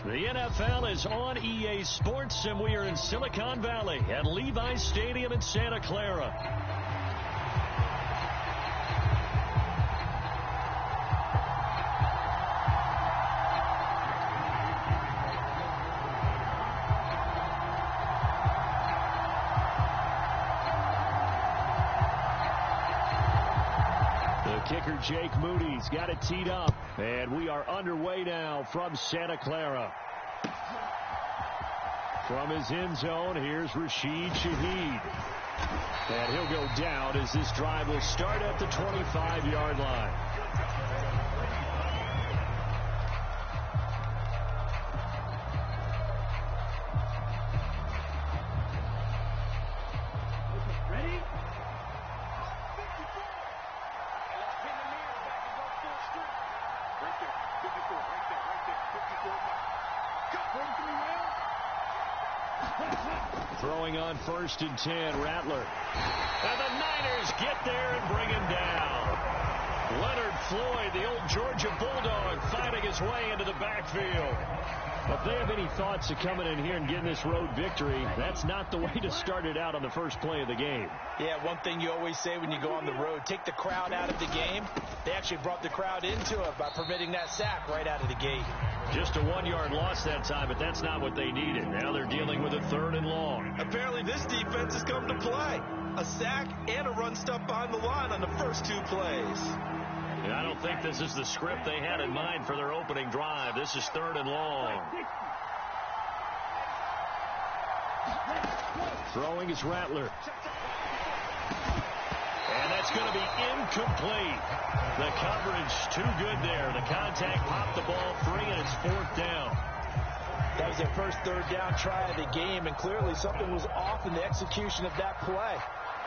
The NFL is on EA Sports, and we are in Silicon Valley at Levi Stadium in Santa Clara. Kicker Jake Moody's got it teed up, and we are underway now from Santa Clara. From his end zone, here's Rashid Shaheed. And he'll go down as this drive will start at the 25-yard line. Throwing on 1st and 10, Rattler. And the Niners get there and bring him down. Leonard Floyd, the old Georgia Bulldog, fighting his way into the backfield. If they have any thoughts of coming in here and getting this road victory, that's not the way to start it out on the first play of the game. Yeah, one thing you always say when you go on the road, take the crowd out of the game. They actually brought the crowd into it by permitting that sack right out of the gate. Just a 1-yard loss that time, but that's not what they needed. Now they're dealing with a 3rd and long. Apparently this defense has come to play. A sack and a run stop behind the line on the first 2 plays. And I don't think this is the script they had in mind for their opening drive. This is 3rd and long. Throwing is Rattler. And that's going to be incomplete. The coverage too good there. The contact popped the ball free, and it's 4th down. That was their first 3rd down try of the game, and clearly something was off in the execution of that play.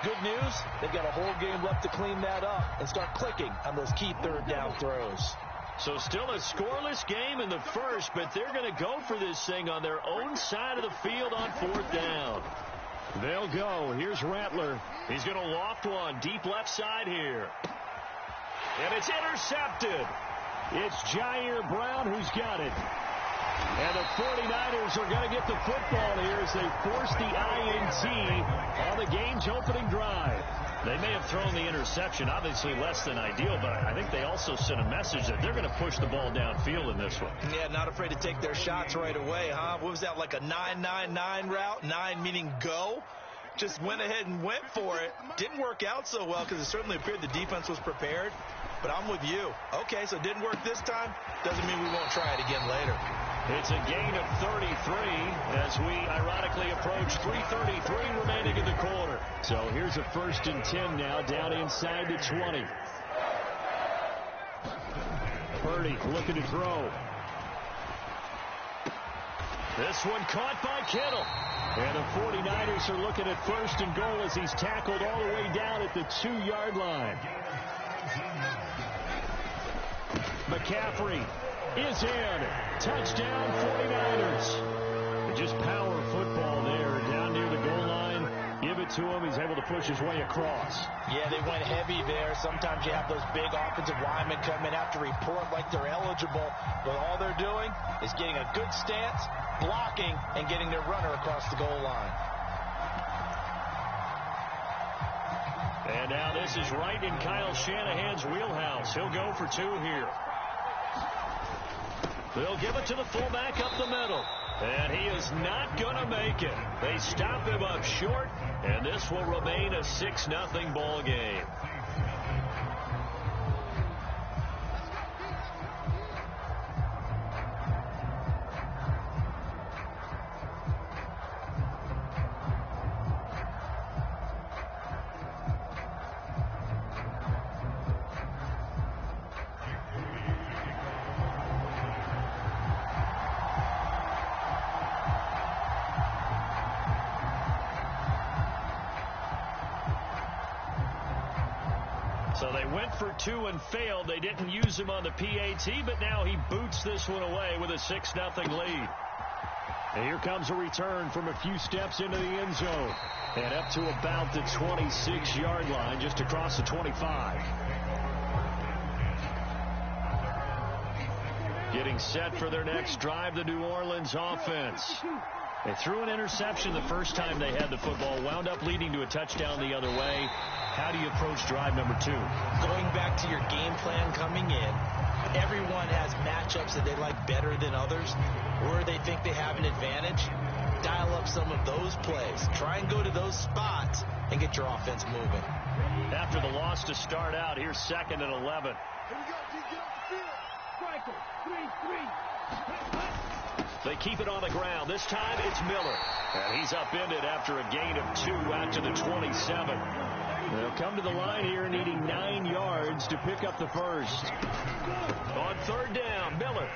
Good news, they've got a whole game left to clean that up and start clicking on those key 3rd down throws. So still a scoreless game in the first, but they're going to go for this thing on their own side of the field on 4th down. They'll go. Here's Rattler. He's going to loft one deep left side here. And it's intercepted. It's Jair Brown who's got it. And the 49ers are going to get the football here as they force the INT on the game's opening drive. They may have thrown the interception, obviously less than ideal, but I think they also sent a message that they're going to push the ball downfield in this one. Yeah, not afraid to take their shots right away, huh? What was that, like a 9-9-9 route? 9 meaning go? Just went ahead and went for it. Didn't work out so well because it certainly appeared the defense was prepared. But I'm with you. Okay, so it didn't work this time. Doesn't mean we won't try it again later. It's a gain of 33 as we ironically approach 3:33 remaining in the quarter. So here's a 1st and 10 now down inside the 20. Purdy looking to throw. This one caught by Kittle. And the 49ers are looking at 1st and goal as he's tackled all the way down at the 2-yard line. McCaffrey is in. Touchdown 49ers. Just power football there down near the goal line. Give it to him. He's able to push his way across. Yeah, they went heavy there. Sometimes you have those big offensive linemen come in have to report like they're eligible. But all they're doing is getting a good stance, blocking, and getting their runner across the goal line. And now this is right in Kyle Shanahan's wheelhouse. He'll go for 2 here. They'll give it to the fullback up the middle. And he is not going to make it. They stop him up short, and this will remain a 6-0 ball game. So they went for 2 and failed. They didn't use him on the PAT, but now he boots this one away with a 6-0 lead. And here comes a return from a few steps into the end zone. And up to about the 26-yard line, just across the 25. Getting set for their next drive, the New Orleans offense. They threw an interception the first time they had the football, wound up leading to a touchdown the other way. How do you approach drive number 2? Going back to your game plan coming in, everyone has matchups that they like better than others, where they think they have an advantage. Dial up some of those plays. Try and go to those spots and get your offense moving. After the loss to start out, here's 2nd and 11. Here we go, G. Get off the field. Striker, 3-3. They keep it on the ground. This time it's Miller. And he's upended after a gain of 2 out to the 27. They'll come to the line here needing 9 yards to pick up the first. On 3rd down, Miller.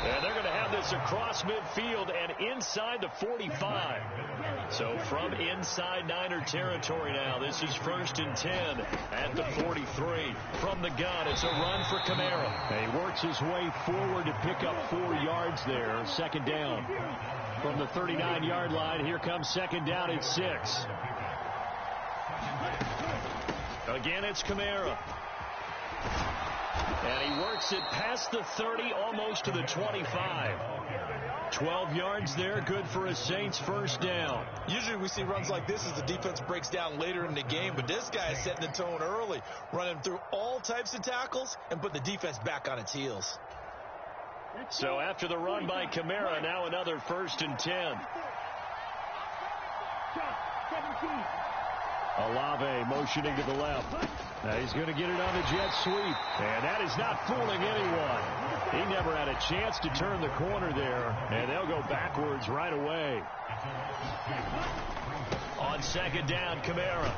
And they're going to have this across midfield and inside the 45. So from inside Niner territory now, this is 1st and 10 at the 43. From the gun, it's a run for Kamara. He works his way forward to pick up 4 yards there. 2nd down. From the 39-yard line, here comes 2nd down at 6. Again, it's Kamara. And he works it past the 30, almost to the 25. 12 yards there, good for a Saints 1st down. Usually we see runs like this as the defense breaks down later in the game, but this guy is setting the tone early, running through all types of tackles and put the defense back on its heels. So after the run by Kamara, now another 1st and 10. LLe-ge-nd motioning to the left. Now he's going to get it on the jet sweep. And that is not fooling anyone. He never had a chance to turn the corner there. And they'll go backwards right away. On 2nd down, Kamara.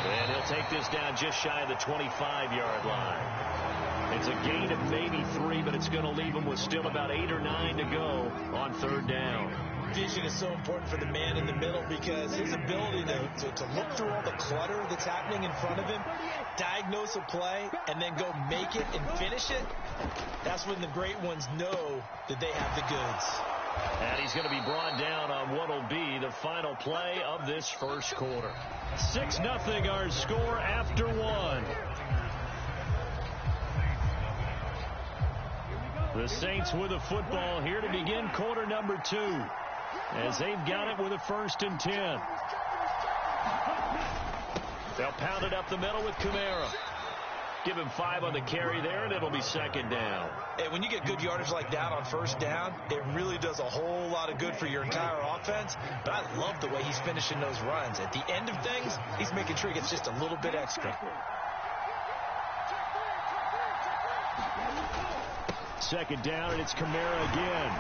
And he'll take this down just shy of the 25-yard line. It's a gain of maybe 3, but it's going to leave him with still about 8 or 9 to go on 3rd down. Vision is so important for the man in the middle because his ability to look through all the clutter that's happening in front of him, diagnose a play, and then go make it and finish it, that's when the great ones know that they have the goods. And he's going to be brought down on what will be the final play of this 1st quarter. 6-0 our score after 1. The Saints with a football here to begin quarter number 2. As they've got it with a 1st and 10. They'll pound it up the middle with Kamara. Give him 5 on the carry there, and it'll be 2nd down. Hey, when you get good yardage like that on 1st down, it really does a whole lot of good for your entire offense. But I love the way he's finishing those runs. At the end of things, he's making sure he gets just a little bit extra. 2nd down, and it's Kamara again.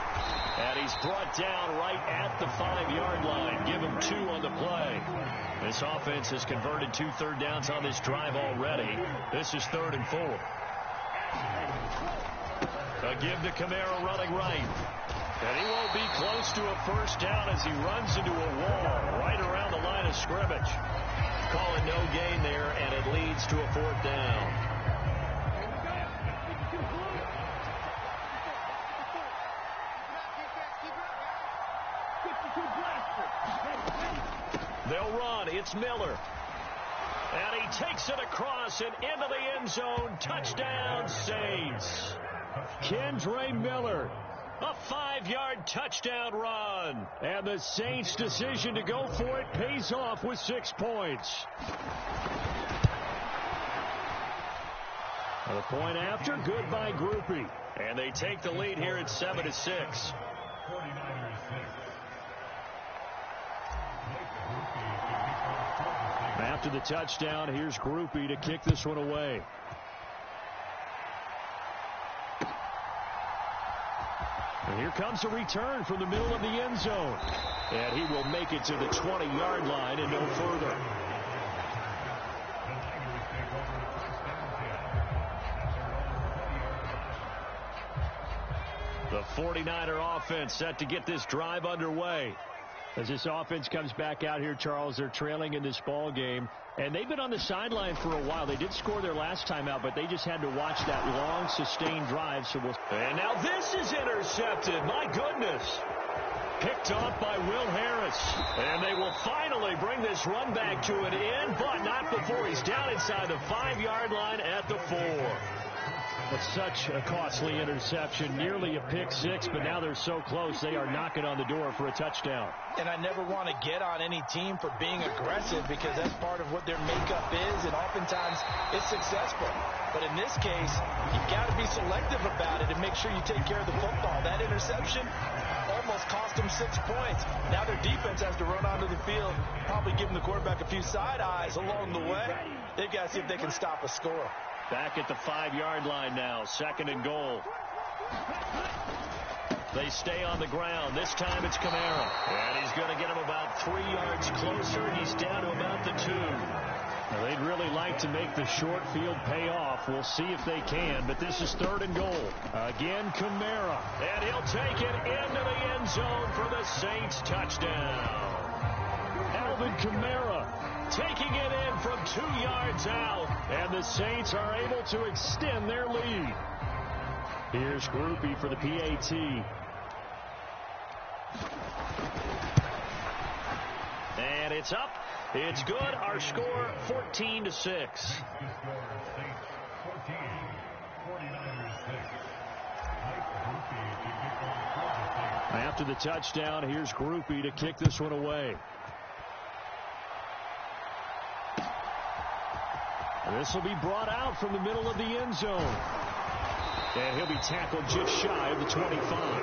And he's brought down right at the 5-yard line. Give him 2 on the play. This offense has converted 2 third downs on this drive already. This is 3rd and 4. A give to Kamara running right. And he won't be close to a 1st down as he runs into a wall right around the line of scrimmage. Call it no gain there, and it leads to a 4th down. They'll run. It's Miller. And he takes it across and into the end zone. Touchdown, Saints. Kendre Miller. A 5-yard touchdown run. And the Saints' decision to go for it pays off with 6 points. The point after, good by Groupie. And they take the lead here at 7-6. After the touchdown, here's Groupie to kick this one away. And here comes a return from the middle of the end zone. And he will make it to the 20-yard line and no further. The 49er offense set to get this drive underway. As this offense comes back out here, Charles, they're trailing in this ball game. And they've been on the sideline for a while. They did score their last time out, but they just had to watch that long, sustained drive. And now this is intercepted. My goodness. Picked off by Will Harris. And they will finally bring this run back to an end, but not before he's down inside the 5-yard line at the 4. That's such a costly interception, nearly a pick six, but now they're so close they are knocking on the door for a touchdown. And I never want to get on any team for being aggressive because that's part of what their makeup is, and oftentimes it's successful. But in this case, you've got to be selective about it and make sure you take care of the football. That interception almost cost them 6 points. Now their defense has to run onto the field, probably giving the quarterback a few side eyes along the way. They've got to see if they can stop a score. Back at the 5-yard line now, 2nd and goal. They stay on the ground. This time it's Kamara. And he's going to get him about 3 yards closer. He's down to about the 2. Now, they'd really like to make the short field pay off. We'll see if they can, but this is 3rd and goal. Again, Kamara. And he'll take it into the end zone for the Saints touchdown. Alvin Kamara taking it in from 2 yards out, and the Saints are able to extend their lead. Here's Groupie for the PAT. And it's up. It's good. Our score 14-6. After the touchdown, here's Groupie to kick this one away. This will be brought out from the middle of the end zone. And he'll be tackled just shy of the 25.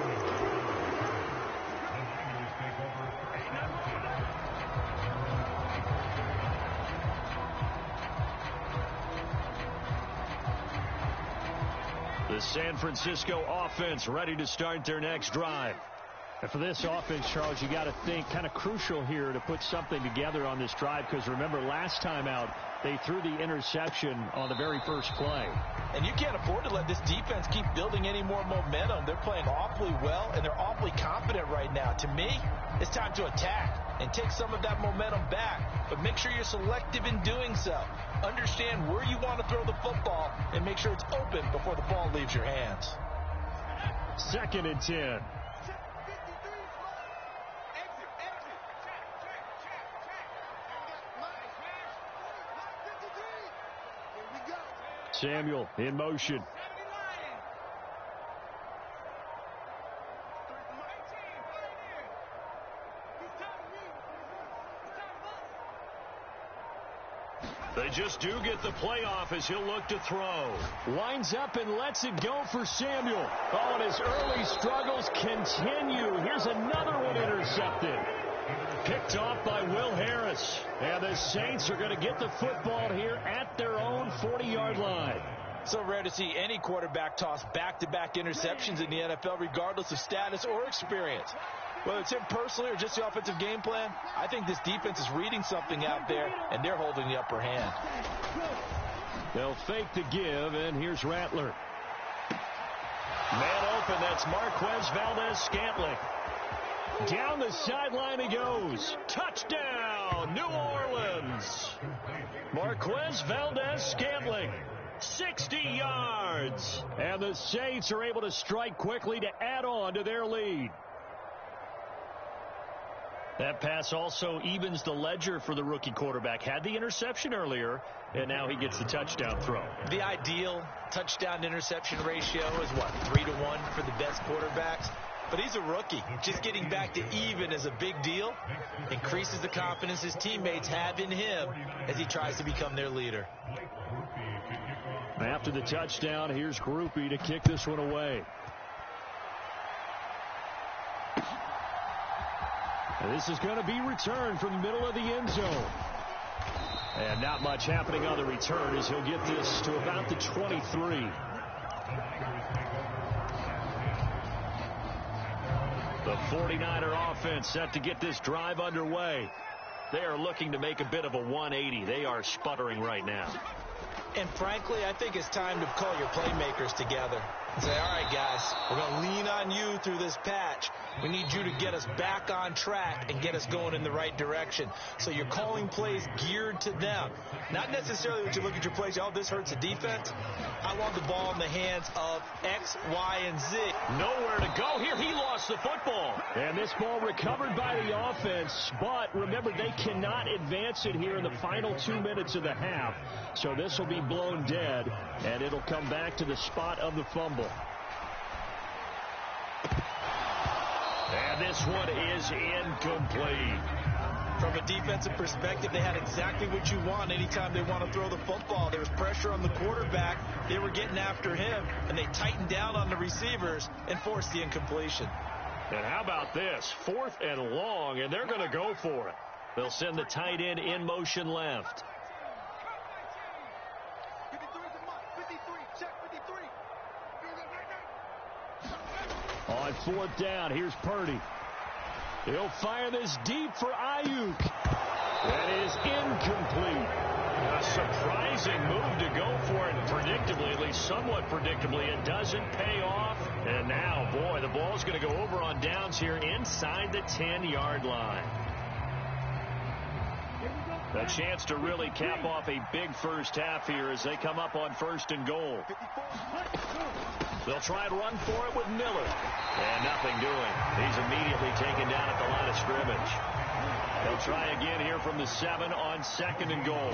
The San Francisco offense ready to start their next drive. And for this offense, Charles, you got to think kind of crucial here to put something together on this drive, because remember last time out they threw the interception on the very first play. And you can't afford to let this defense keep building any more momentum. They're playing awfully well, and they're awfully confident right now. To me, it's time to attack and take some of that momentum back, but make sure you're selective in doing so. Understand where you want to throw the football and make sure it's open before the ball leaves your hands. 2nd and 10. Samuel in motion. They just do get the playoff as he'll look to throw. Winds up and lets it go for Samuel. Oh, and his early struggles continue. Here's another one intercepted. Picked off by Will Harris. And the Saints are going to get the football here at their own 40-yard line. So rare to see any quarterback toss back-to-back interceptions in the NFL, regardless of status or experience. Whether it's him personally or just the offensive game plan, I think this defense is reading something out there, and they're holding the upper hand. They'll fake the give, and here's Rattler. Man open, that's Marquez Valdez-Scantling. Down the sideline he goes. Touchdown, New Orleans. Marquez Valdez-Scantling, 60 yards. And the Saints are able to strike quickly to add on to their lead. That pass also evens the ledger for the rookie quarterback. Had the interception earlier, and now he gets the touchdown throw. The ideal touchdown-interception ratio is, what, 3-to-1 for the best quarterbacks? But he's a rookie. Just getting back to even is a big deal. Increases the confidence his teammates have in him as he tries to become their leader. After the touchdown, here's Groupie to kick this one away. And this is going to be returned from the middle of the end zone. And not much happening on the return as he'll get this to about the 23. The 49er offense set to get this drive underway. They are looking to make a bit of a 180. They are sputtering right now. And frankly, I think it's time to call your playmakers together. Say, all right, guys, we're going to lean on you through this patch. We need you to get us back on track and get us going in the right direction. So you're calling plays geared to them. Not necessarily that you look at your plays, oh, this hurts the defense. I want the ball in the hands of X, Y, and Z. Nowhere to go here. He lost the football. And this ball recovered by the offense. But remember, they cannot advance it here in the final 2 minutes of the half. So this will be blown dead, and it'll come back to the spot of the fumble. And this one is incomplete. From a defensive perspective, they had exactly what you want anytime they want to throw the football. There was pressure on the quarterback. They were getting after him, and they tightened down on the receivers and forced the incompletion. And how about this? 4th and long, and they're going to go for it. They'll send the tight end in motion left. 53, check 53. On 4th down, here's Purdy. He'll fire this deep for Ayuk. That is incomplete. A surprising move to go for it predictably, at least somewhat predictably. It doesn't pay off. And now, boy, the ball's going to go over on downs here inside the 10-yard line. A chance to really cap off a big first half here as they come up on 1st and goal. They'll try and run for it with Miller. And nothing doing. He's immediately taken down at the line of scrimmage. They'll try again here from the 7 on 2nd and goal.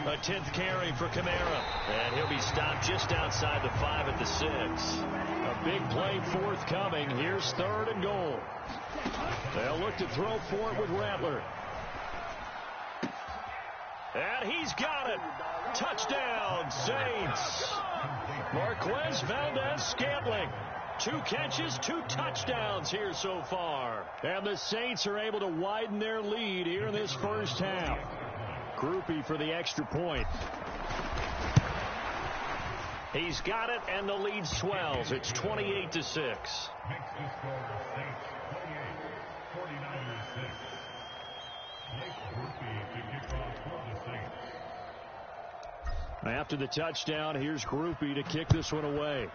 A 10th carry for Kamara. And he'll be stopped just outside the 5 at the 6. A big play forthcoming. Here's 3rd and goal. They'll look to throw for it with Rattler. And he's got it. Touchdown, Saints. Marquez Valdez-Scantling. 2 catches, 2 touchdowns here so far. And the Saints are able to widen their lead here in this first half. Groupie for the extra point. He's got it, and the lead swells. It's 28-6. After the touchdown, here's Groupie to kick this one away.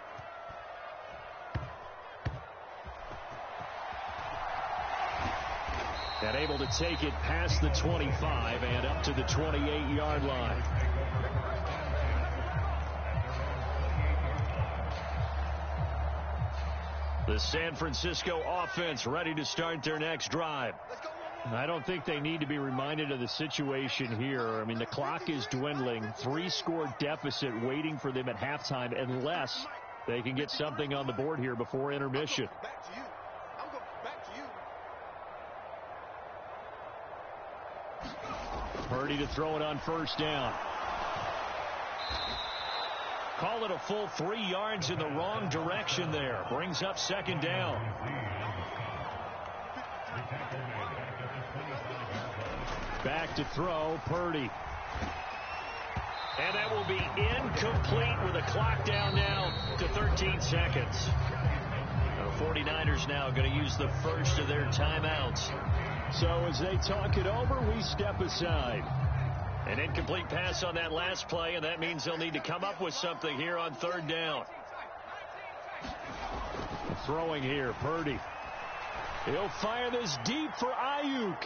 And able to take it past the 25 and up to the 28-yard line. The San Francisco offense ready to start their next drive. I don't think they need to be reminded of the situation here. I mean, the clock is dwindling. 3-score deficit waiting for them at halftime unless they can get something on the board here before intermission. Purdy to throw it on 1st down. Call it a full 3 yards in the wrong direction there. Brings up 2nd down. Back to throw, Purdy. And that will be incomplete with a clock down now to 13 seconds. The 49ers now going to use the first of their timeouts. So as they talk it over, we step aside. An incomplete pass on that last play, and that means they'll need to come up with something here on 3rd down. Throwing here, Purdy. He'll fire this deep for Ayuk.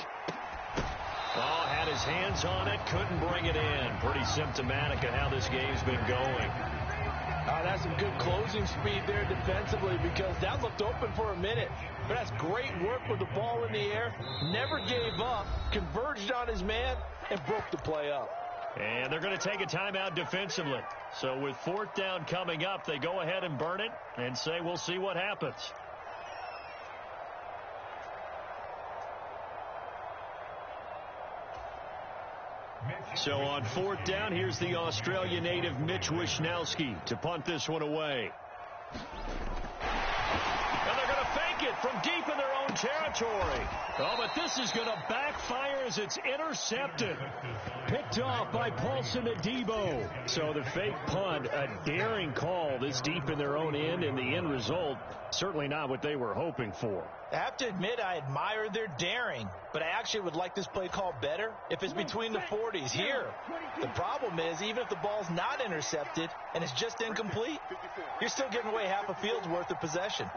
Oh, had his hands on it, couldn't bring it in. Pretty symptomatic of how this game's been going. That's some good closing speed there defensively because that looked open for a minute. But that's great work with the ball in the air. Never gave up, converged on his man, and broke the play up. And they're going to take a timeout defensively. So with 4th down coming up, they go ahead and burn it and say we'll see what happens. So on 4th down, here's the Australia native Mitch Wishnowsky to punt this one away. And they're going to fake take it from deep in their own territory. Oh, but this is going to backfire as it's intercepted. Picked off by Paulson Adebo. So the fake punt, a daring call this deep in their own end, and the end result, certainly not what they were hoping for. I have to admit I admire their daring, but I actually would like this play called better if it's between the 40s here. The problem is, even if the ball's not intercepted and it's just incomplete, you're still giving away half a field's worth of possession.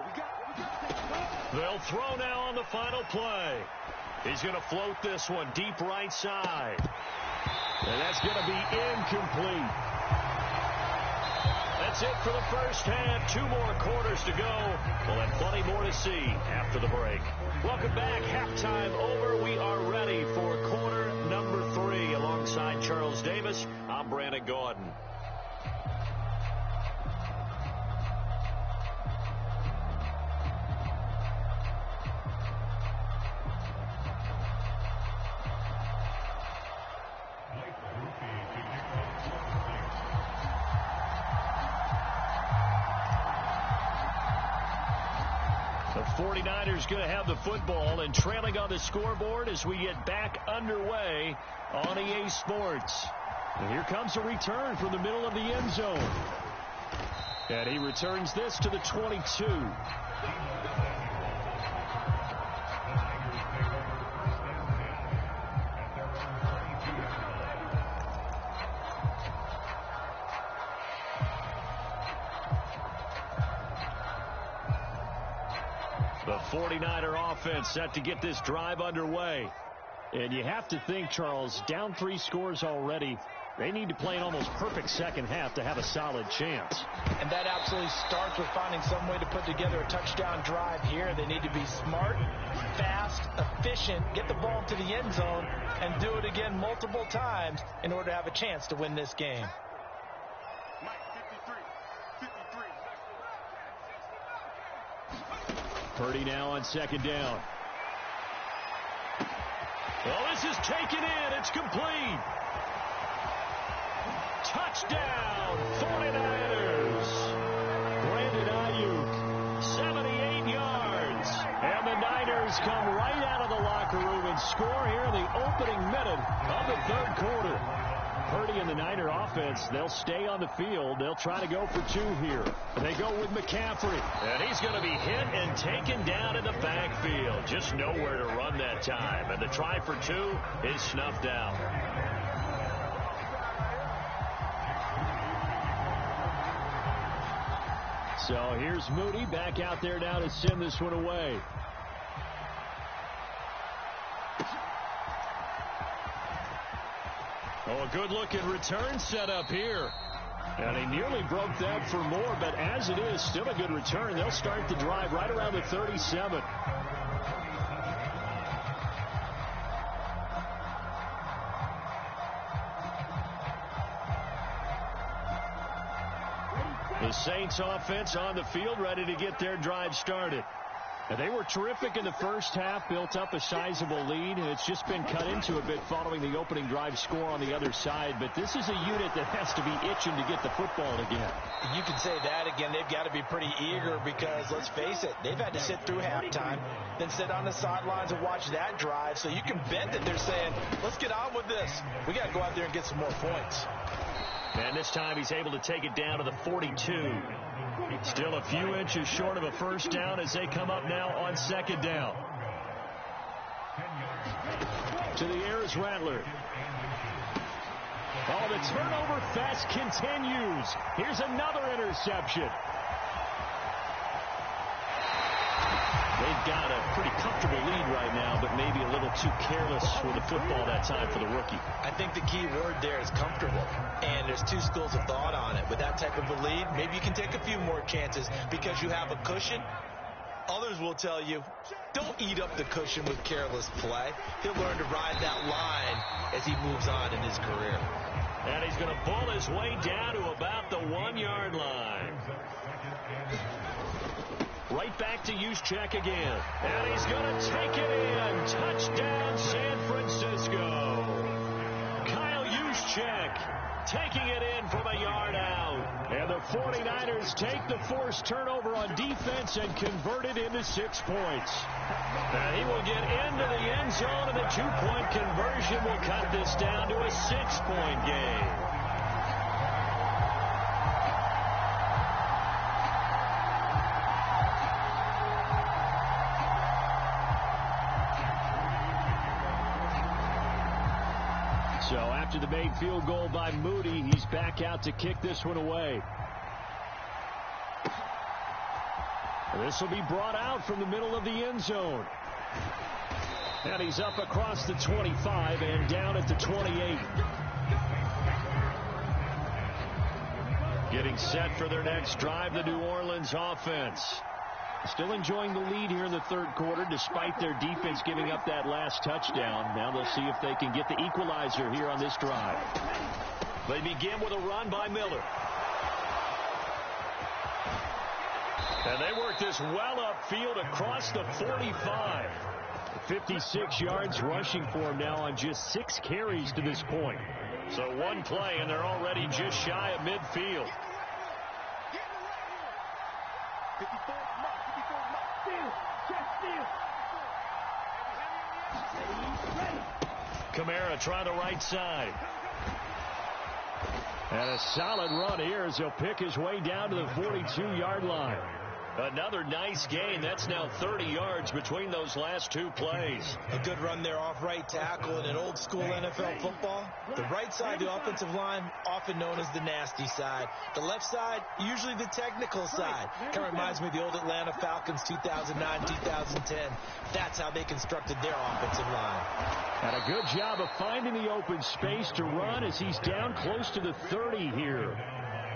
They'll throw now on the final play. He's going to float this one deep right side. And that's going to be incomplete. That's it for the first half. 2 more quarters to go. We'll have plenty more to see after the break. Welcome back. Halftime over. We are ready for quarter number 3. Alongside Charles Davis, I'm Brandon Gaudin. The 49ers going to have the football and trailing on the scoreboard as we get back underway on EA Sports. And here comes a return from the middle of the end zone. And he returns this to the 22. The 49er offense set to get this drive underway. And you have to think, Charles, down 3 scores already. They need to play an almost perfect second half to have a solid chance. And that absolutely starts with finding some way to put together a touchdown drive here. They need to be smart, fast, efficient, get the ball to the end zone, and do it again multiple times in order to have a chance to win this game. Purdy now on second down. Well, this is taken in. It's complete. Touchdown, 49ers. Brandon Ayuk, 78 yards. And the Niners come right out of the locker room and score here in the opening minute of the third quarter. Purdy and the Niner offense, they'll stay on the field. They'll try to go for 2 here. They go with McCaffrey. And he's going to be hit and taken down in the backfield. Just nowhere to run that time. And the try for 2 is snuffed out. So here's Moody back out there now to send this one away. Oh, a good-looking return set up here. And he nearly broke that for more, but as it is, still a good return. They'll start the drive right around the 37. The Saints offense on the field, ready to get their drive started. And they were terrific in the first half, built up a sizable lead, and it's just been cut into a bit following the opening drive score on the other side. But this is a unit that has to be itching to get the football again. You can say that again. They've got to be pretty eager because, let's face it, they've had to sit through halftime, then sit on the sidelines and watch that drive. So you can bet that they're saying, let's get on with this. We got to go out there and get some more points. And this time he's able to take it down to the 42. Still a few inches short of a first down as they come up now on second down. To the air is Rattler. Oh, the turnover fest continues. Here's another interception. They've got a pretty comfortable lead right now, but maybe a little too careless with the football that time for the rookie. I think the key word there is comfortable, and there's 2 schools of thought on it. With that type of a lead, maybe you can take a few more chances because you have a cushion. Others will tell you, don't eat up the cushion with careless play. He'll learn to ride that line as he moves on in his career. And he's going to bull his way down to about the 1-yard line. Right back to Juszczyk again. And he's going to take it in. Touchdown, San Francisco. Kyle Juszczyk taking it in from a yard out. And the 49ers take the forced turnover on defense and convert it into 6 points. He will get into the end zone, and the 2-point conversion will cut this down to a 6-point game. So after the made field goal by Moody, he's back out to kick this one away. This will be brought out from the middle of the end zone. And he's up across the 25 and down at the 28. Getting set for their next drive, the New Orleans offense. Still enjoying the lead here in the third quarter, despite their defense giving up that last touchdown. Now they'll see if they can get the equalizer here on this drive. They begin with a run by Miller. And they work this well upfield across the 45. 56 yards rushing for him now on just 6 carries to this point. So one play, and they're already just shy of midfield. Kamara trying the right side. And a solid run here as he'll pick his way down to the 42-yard line. Another nice gain. That's now 30 yards between those last 2 plays. A good run there off right tackle in an old school NFL football. The right side of the offensive line, often known as the nasty side. The left side, usually the technical side. Kind of reminds me of the old Atlanta Falcons 2009, 2010. That's how they constructed their offensive line. And a good job of finding the open space to run as he's down close to the 30 here.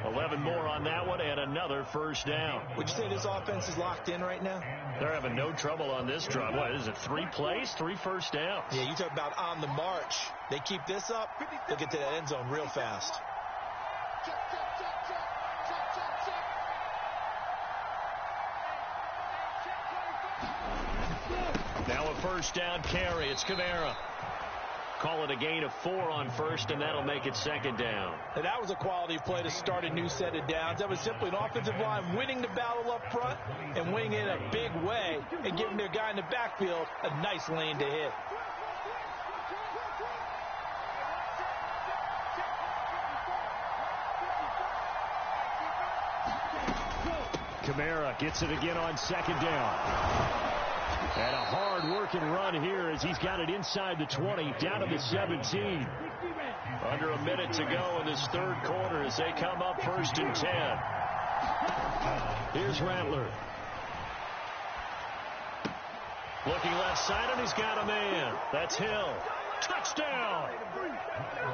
11 more on that one and another first down. Would you say this offense is locked in right now? They're having no trouble on this drive. What is it, 3 plays, 3 first downs? Yeah, you talk about on the march. They keep this up, they'll get to that end zone real fast. Now a first down carry. It's Kamara. Call it a gain of 4 on first, and that'll make it second down. And that was a quality play to start a new set of downs. That was simply an offensive line winning the battle up front and winning it in a big way and giving their guy in the backfield a nice lane to hit. Kamara gets it again on second down. And a hard-working run here as he's got it inside the 20, down to the 17. Under a minute to go in this third quarter as they come up first and 10. Here's Rattler. Looking left side, and he's got a man. That's Hill. Touchdown!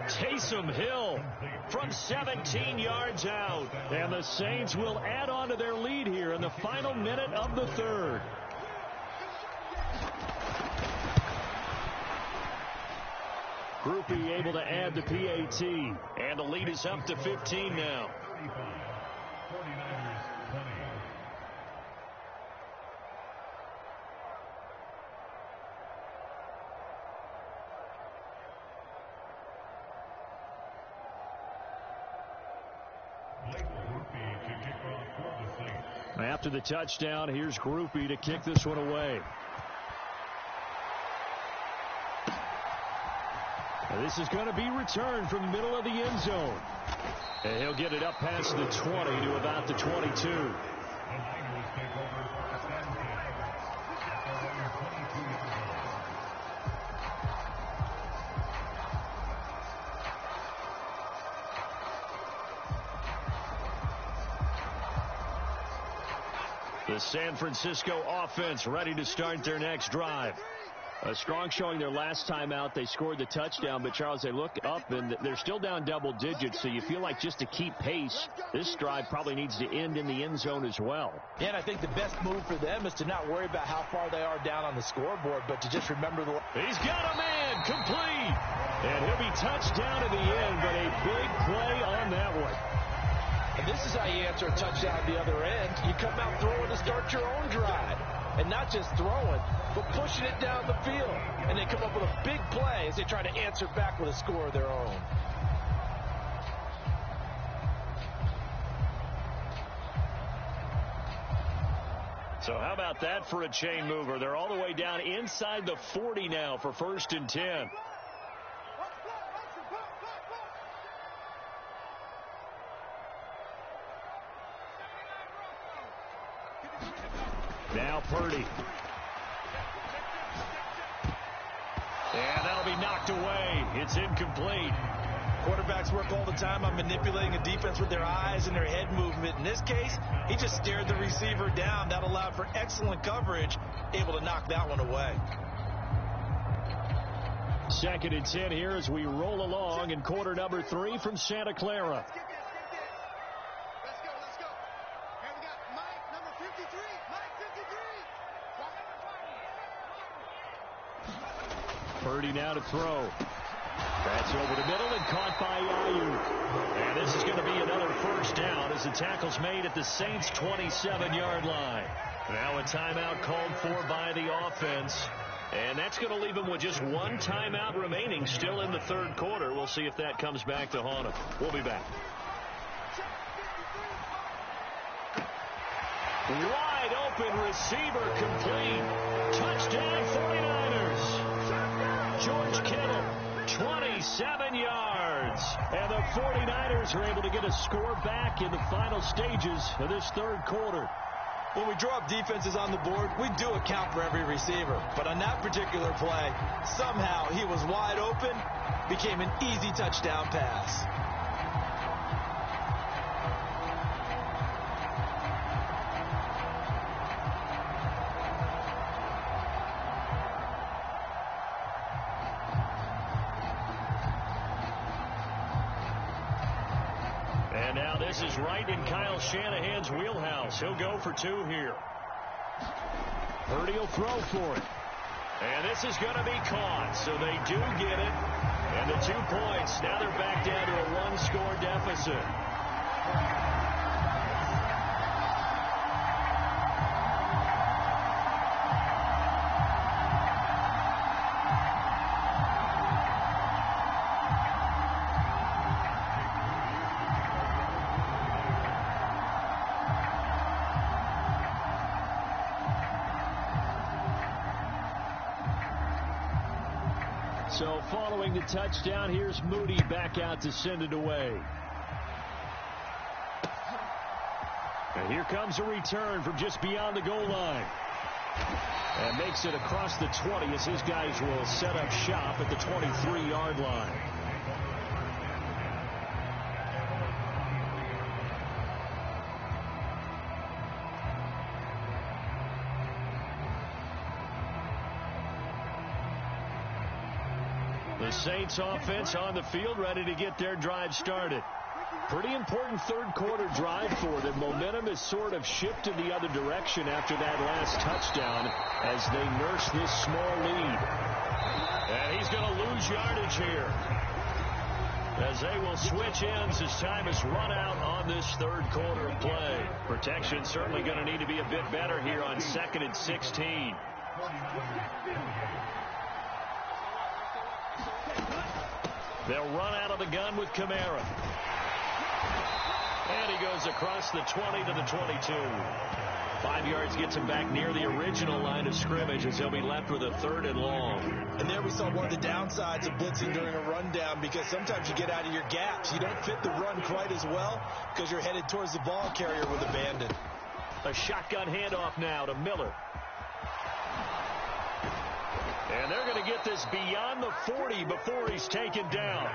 Taysom Hill from 17 yards out. And the Saints will add on to their lead here in the final minute of the third. Groupie able to add the PAT. And the lead is up to 15 now. After the touchdown, here's Groupie to kick this one away. This is going to be returned from the middle of the end zone. And he'll get it up past the 20 to about the 22. The San Francisco offense ready to start their next drive. A strong showing their last time out. They scored the touchdown, but Charles, they look up and they're still down double digits, so you feel like just to keep pace, this drive probably needs to end in the end zone as well. Yeah, and I think the best move for them is to not worry about how far they are down on the scoreboard, but to just remember the... He's got a man, complete! And he'll be touched down at the end, but a big play on that one. And this is how you answer a touchdown at the other end. You come out throwing to start your own drive. And not just throwing, but pushing it down the field. And they come up with a big play as they try to answer back with a score of their own. So how about that for a chain mover? They're all the way down inside the 40 now for 1st and 10. Now Purdy. And that'll be knocked away. It's incomplete. Quarterbacks work all the time on manipulating a defense with their eyes and their head movement. In this case, he just stared the receiver down. That allowed for excellent coverage, able to knock that one away. 2nd and 10 here as we roll along in quarter number 3 from Santa Clara. Let's go. Here we got Mike, number 53. Mike, 53. Purdy now to throw. That's over the middle and caught by Ayuk. And this is going to be another 1st down as the tackle's made at the Saints' 27-yard line. Now a timeout called for by the offense. And that's going to leave them with just one timeout remaining still in the 3rd quarter. We'll see if that comes back to haunt them. We'll be back. Wide open receiver complete. Touchdown 49ers. George Kittle, 27 yards. And the 49ers are able to get a score back in the final stages of this 3rd quarter. When we draw up defenses on the board, we do account for every receiver. But on that particular play, somehow he was wide open, became an easy touchdown pass. And now this is right in Kyle Shanahan's wheelhouse. He'll go for 2 here. Purdy will throw for it. And this is going to be caught. So they do get it. And the 2 points. Now they're back down to a 1-score deficit. So following the touchdown, here's Moody back out to send it away. And here comes a return from just beyond the goal line. And makes it across the 20 as his guys will set up shop at the 23-yard line. The Saints offense on the field ready to get their drive started. Pretty important 3rd quarter drive for them. Momentum has sort of shifted the other direction after that last touchdown as they nurse this small lead. And he's going to lose yardage here as they will switch ends as time has run out on this 3rd quarter of play. Protection certainly going to need to be a bit better here on 2nd and 16. They'll run out of the gun with Kamara. And he goes across the 20 to the 22. 5 yards gets him back near the original line of scrimmage as he'll be left with a 3rd and long. And there we saw one of the downsides of blitzing during a rundown, because sometimes you get out of your gaps. You don't fit the run quite as well because you're headed towards the ball carrier with abandon. A shotgun handoff now to Miller. And they're going to get this beyond the 40 before he's taken down.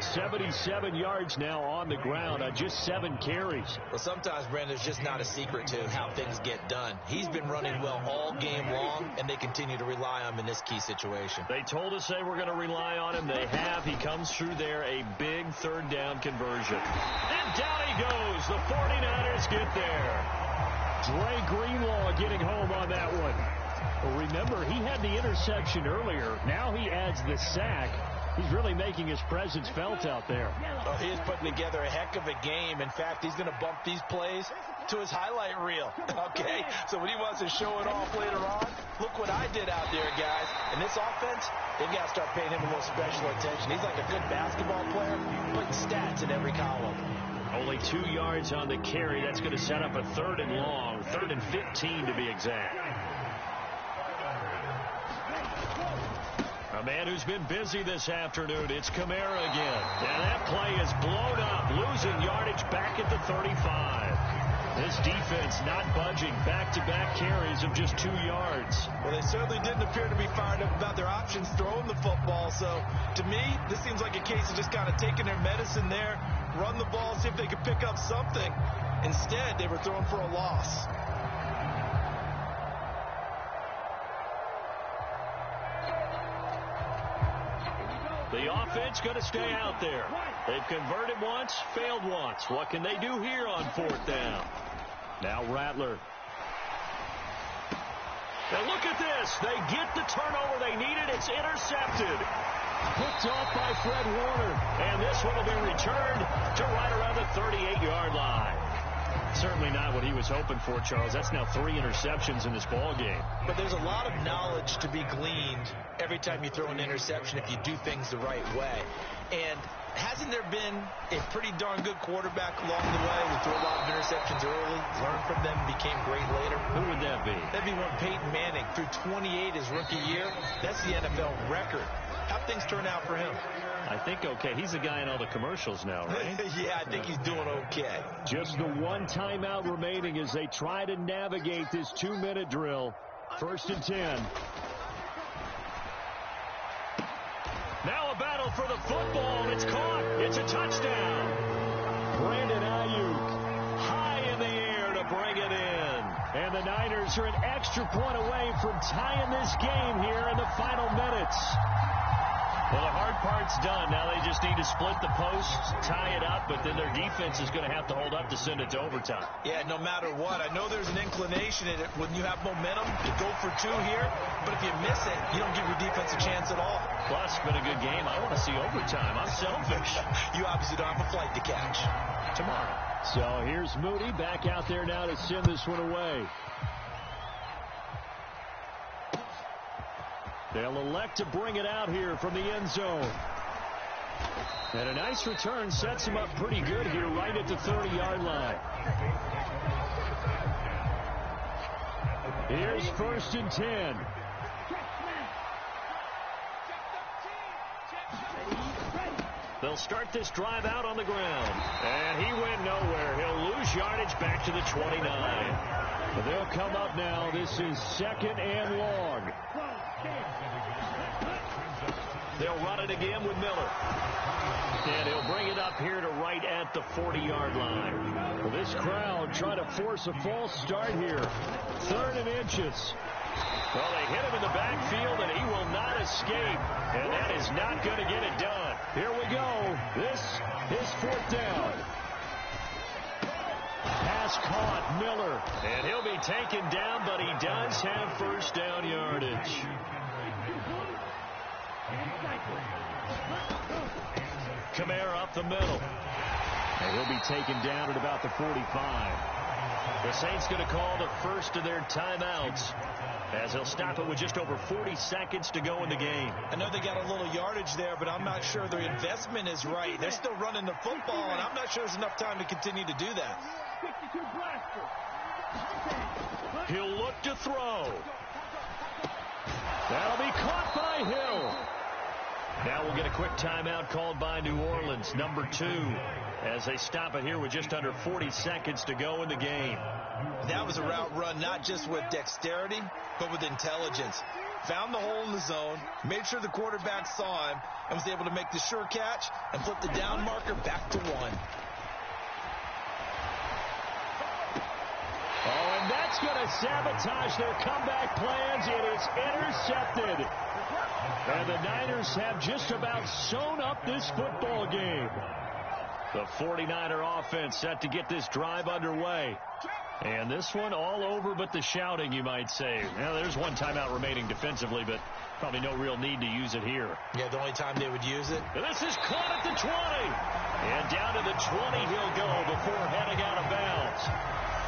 77 yards now on the ground on just 7 carries. Well, sometimes, Brandon, it's just not a secret to how things get done. He's been running well all game long, and they continue to rely on him in this key situation. They told us they were going to rely on him. They have. He comes through there, a big 3rd down conversion. And down he goes. The 49ers get there. Dre Greenlaw getting home on that one. Well, remember, he had the interception earlier. Now he adds the sack. He's really making his presence felt out there. Oh, he is putting together a heck of a game. In fact, he's going to bump these plays to his highlight reel. Okay? So when he wants to show it off later on, look what I did out there, guys. In this offense, they've got to start paying him a little special attention. He's like a good basketball player, putting stats in every column. Only 2 yards on the carry. That's going to set up a 3rd and long, 3rd and 15 to be exact. A man who's been busy this afternoon, it's Kamara again. And that play is blown up, losing yardage back at the 35. This defense not budging, back-to-back carries of just 2 yards. Well, they certainly didn't appear to be fired up about their options throwing the football. So, to me, this seems like a case of just kind of taking their medicine there, run the ball, see if they could pick up something. Instead, they were throwing for a loss. The offense going to stay out there. They've converted once, failed once. What can they do here on 4th down? Now Rattler. And look at this. They get the turnover they needed. It's intercepted. Picked off by Fred Warner. And this one will be returned to right around the 38-yard line. Certainly not what he was hoping for, Charles. That's now 3 interceptions in this ball game. But there's a lot of knowledge to be gleaned every time you throw an interception if you do things the right way. And hasn't there been a pretty darn good quarterback along the way who threw a lot of interceptions early, learned from them, became great later? Who would that be? That'd be one Peyton Manning. Threw 28 his rookie year. That's the NFL record. How'd things turn out for him? I think okay. He's the guy in all the commercials now, right? Yeah, I think he's doing okay. Just the 1 timeout remaining as they try to navigate this 2-minute drill. 1st and 10. Now a battle for the football. It's caught. It's a touchdown. Brandon Ayuk high in the air to bring it in. And the Niners are an extra point away from tying this game here in the final minutes. Well, the hard part's done. Now they just need to split the posts, tie it up, but then their defense is going to have to hold up to send it to overtime. Yeah, no matter what. I know there's an inclination in it when you have momentum to go for 2 here, but if you miss it, you don't give your defense a chance at all. Plus, it's been a good game. I want to see overtime. I'm selfish. You obviously don't have a flight to catch. Tomorrow. So here's Moody back out there now to send this one away. They'll elect to bring it out here from the end zone. And a nice return sets him up pretty good here right at the 30-yard line. Here's 1st and 10. They'll start this drive out on the ground. And he went nowhere. He'll lose yardage back to the 29. But they'll come up now. This is 2nd and long. They'll run it again with Miller. And he'll bring it up here to right at the 40-yard line. Well, this crowd trying to force a false start here. 3rd and inches. Well, they hit him in the backfield, and he will not escape. And that is not going to get it done. Here we go. This is 4th down. Pass caught, Miller. And he'll be taken down, but he does have 1st down yardage. Kamara up the middle. And he'll be taken down at about the 45. The Saints going to call the first of their timeouts as he'll stop it with just over 40 seconds to go in the game. I know they got a little yardage there, but I'm not sure their investment is right. They're still running the football, and I'm not sure there's enough time to continue to do that. He'll look to throw. That'll be caught by Hill. Now we'll get a quick timeout called by New Orleans, number 2, as they stop it here with just under 40 seconds to go in the game. That was a route run not just with dexterity, but with intelligence. Found the hole in the zone, made sure the quarterback saw him, and was able to make the sure catch and flip the down marker back to 1. Oh, and that's going to sabotage their comeback plans. It is intercepted. And the Niners have just about sewn up this football game. The 49er offense set to get this drive underway. And this one all over but the shouting, you might say. Now, there's 1 timeout remaining defensively, but probably no real need to use it here. Yeah, the only time they would use it. And this is caught at the 20. And down to the 20 he'll go before heading out of bounds.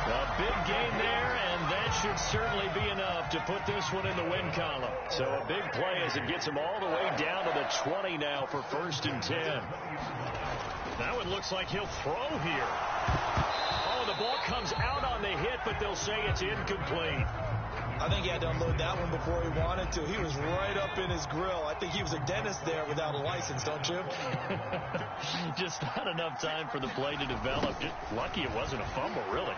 A big gain there, and that should certainly be enough to put this one in the win column. So a big play as it gets him all the way down to the 20 now for 1st and 10. Now it looks like he'll throw here. Oh, the ball comes out on the hit, but they'll say it's incomplete. I think he had to unload that one before he wanted to. He was right up in his grill. I think he was a dentist there without a license, don't you? Just not enough time for the play to develop. Just lucky it wasn't a fumble, really.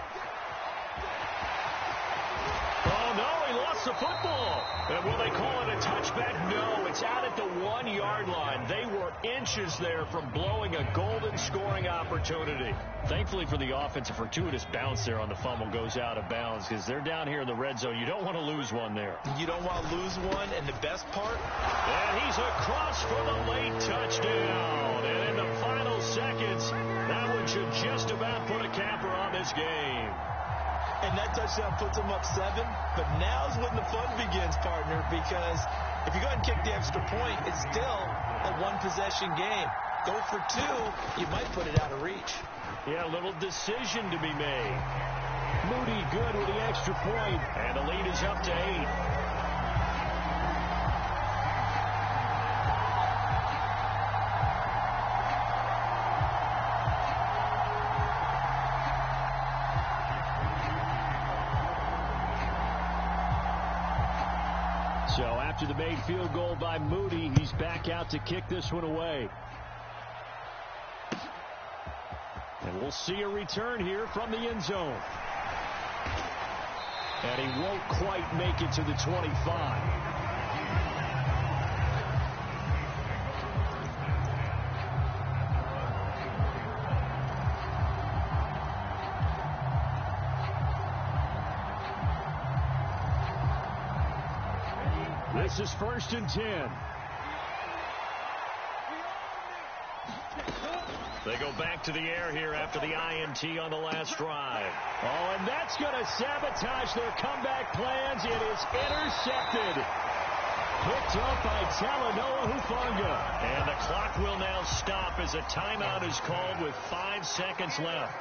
Oh, no, he lost the football. And will they call it a touchback? No, it's out at the 1-yard line. They were inches there from blowing a golden scoring opportunity. Thankfully for the offense, a fortuitous bounce there on the fumble goes out of bounds because they're down here in the red zone. You don't want to lose one there. You don't want to lose one, and the best part? And he's across for the late touchdown. And in the final seconds, that one should just about put a capper on this game. And that touchdown puts them up 7. But now's when the fun begins, partner, because if you go ahead and kick the extra point, it's still a one-possession game. Go for 2, you might put it out of reach. Yeah, a little decision to be made. Moody good with the extra point, and the lead is up to 8. So after the made field goal by Moody, he's back out to kick this one away. And we'll see a return here from the end zone. And he won't quite make it to the 25. This is 1st and 10. They go back to the air here after the INT on the last drive. Oh, and that's going to sabotage their comeback plans. It is intercepted. Picked up by Talanoa Hufanga. And the clock will now stop as a timeout is called with 5 seconds left.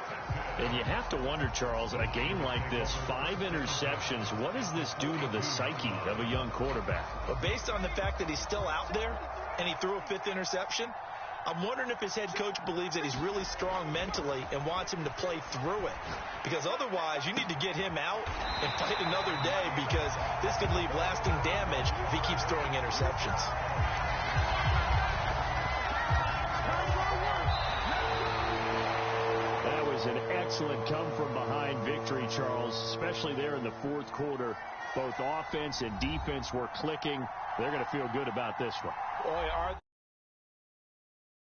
And you have to wonder, Charles, in a game like this, 5 interceptions, what does this do to the psyche of a young quarterback? But based on the fact that he's still out there and he threw a 5th interception, I'm wondering if his head coach believes that he's really strong mentally and wants him to play through it. Because otherwise, you need to get him out and fight another day because this could leave lasting damage if he keeps throwing interceptions. That was an excellent come-from-behind victory, Charles, especially there in the 4th quarter. Both offense and defense were clicking. They're going to feel good about this one. Boy, are